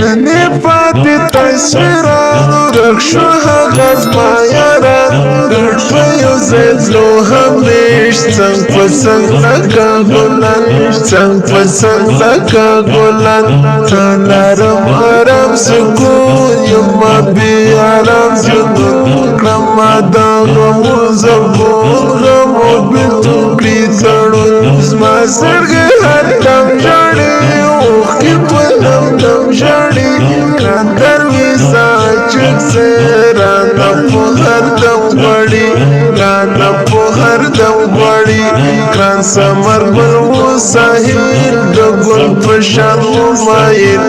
ننی پاتی تصویرانو رخشو حقز مایاران گرد پیو زیدلو همیش سنگ پسنگ لکا گلان سنگ پسنگ لکا گلان تلارم حرم سکون یما بی آرام جنون کلما دا غمو زبون غمو بلتو کلی تڑون زما سرگی هر دم جاڑی اوخ کی پلم دم جاڑی کران درویسا چک سے رانا پو هر دم بڑی رانا پو هر دم بڑی کران سمر بلو ساحل دگل پشان ممائل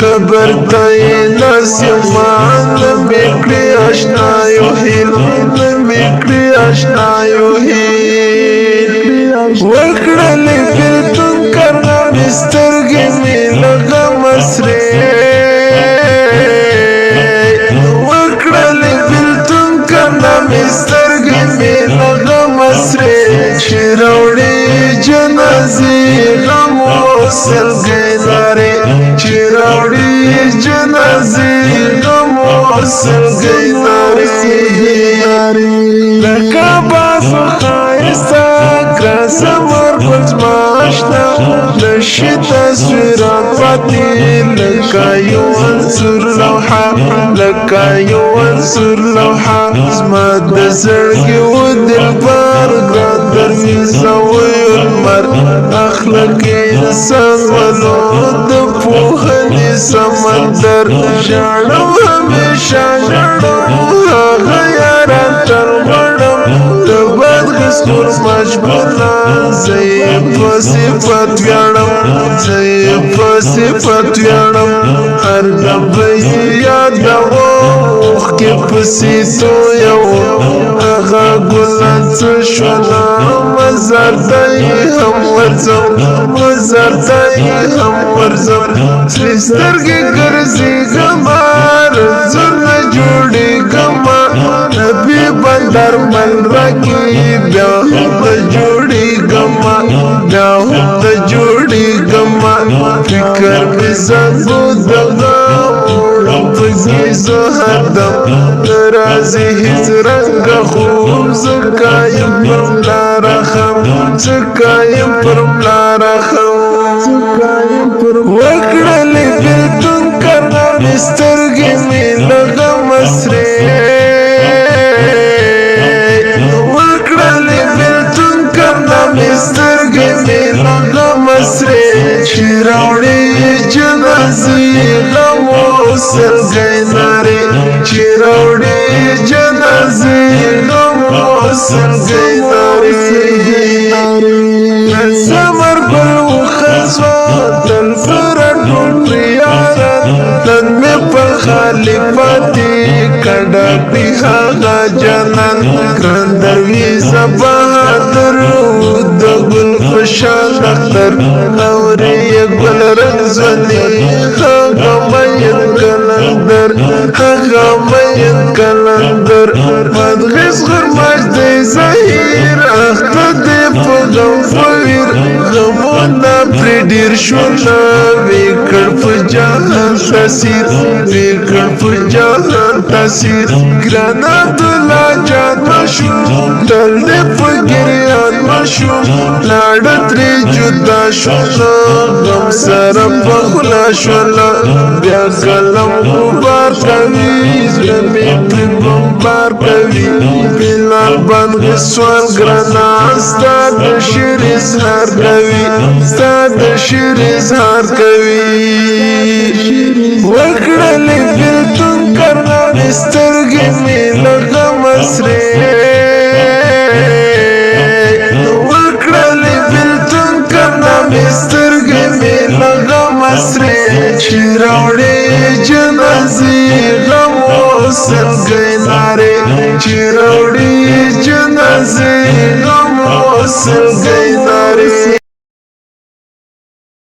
قبر تای ناسیمان نمیکلی اشنایو حیل نمیکلی اشنایو حیل وکڑلی بیلتون کرنا بسترگی می لگا مسری وکڑلی بیلتون کرنا بسترگی می لگا مسری چیروڑی جنازی غمو سلگی ناری چیروڑی جنازی غمو سلگی ناری لکا باسو خائستا سمر بزماشنا نشی تصویرات پاتی لکا یو انصر لوحا لکا یو انصر لوحا زما دزرگی و دل بار گران درویزا ویلمر اخلاقی انسان ولو دپوهنی سمندر جانم همیشا جانم غیاران ترمانم دباد غسکور مجبوران زیب صفت ویانم زیب صفت ویانم هر دم بی یادوم کی پسی تو یو اغا گلان چشونا مزار تای هم ورزم مزار تای هم ورزم سرسترگی گرزی گمار زر نجوڑی گما نبی بندر من رکی بیا هم جوڑی گما بیا هم جوڑی گما فکر بزن بودگا پگیزو هر دم نرازی هیچ رنگ خوب زکایم پرم لارخم زکایم پرم لارخم وکڑلی بیلتون کرنا بسترگی می لگا مسری وکڑلی بیلتون کرنا بسترگی می لگا مسری چیروڑی جنازی غمو سلگی ناری چیروڑی جنازی غمو سلگی ناری سمر بلو خزوان تل فرد پریارت تن میں پر خالی پاتی کڑا پیہا گا جنن کرندر ویزا بہادر دگل خوشان دختر نوری گل رنزونی خاگا مین کلندر خاگا مین کلندر مدغیس غرماش دی زهیر اختا دی پغم فویر غمونا پریدیر شونا ویکڑ پجاہن تسیر ویکڑ پجاہن تسیر گرانا دلا جان مشوم دل دی پگریان مشوم لاڑت ری جدا شونا غم سرم بخلا شونا بیا قلم غبار کوي زمی پر بمبار کوي بلال بند غسوان گرانا ستاد شیر اظهار کوي ستاد شیر اظهار کوي وکڑلی بیلتون کرنا بسترگی می لگا مسری وکڑلی بیلتون کرنا بسترگی می لگا مسری چیروڑی جنازی غمو سلگی ناری چیروڑی جنازی غمو سلگی ناری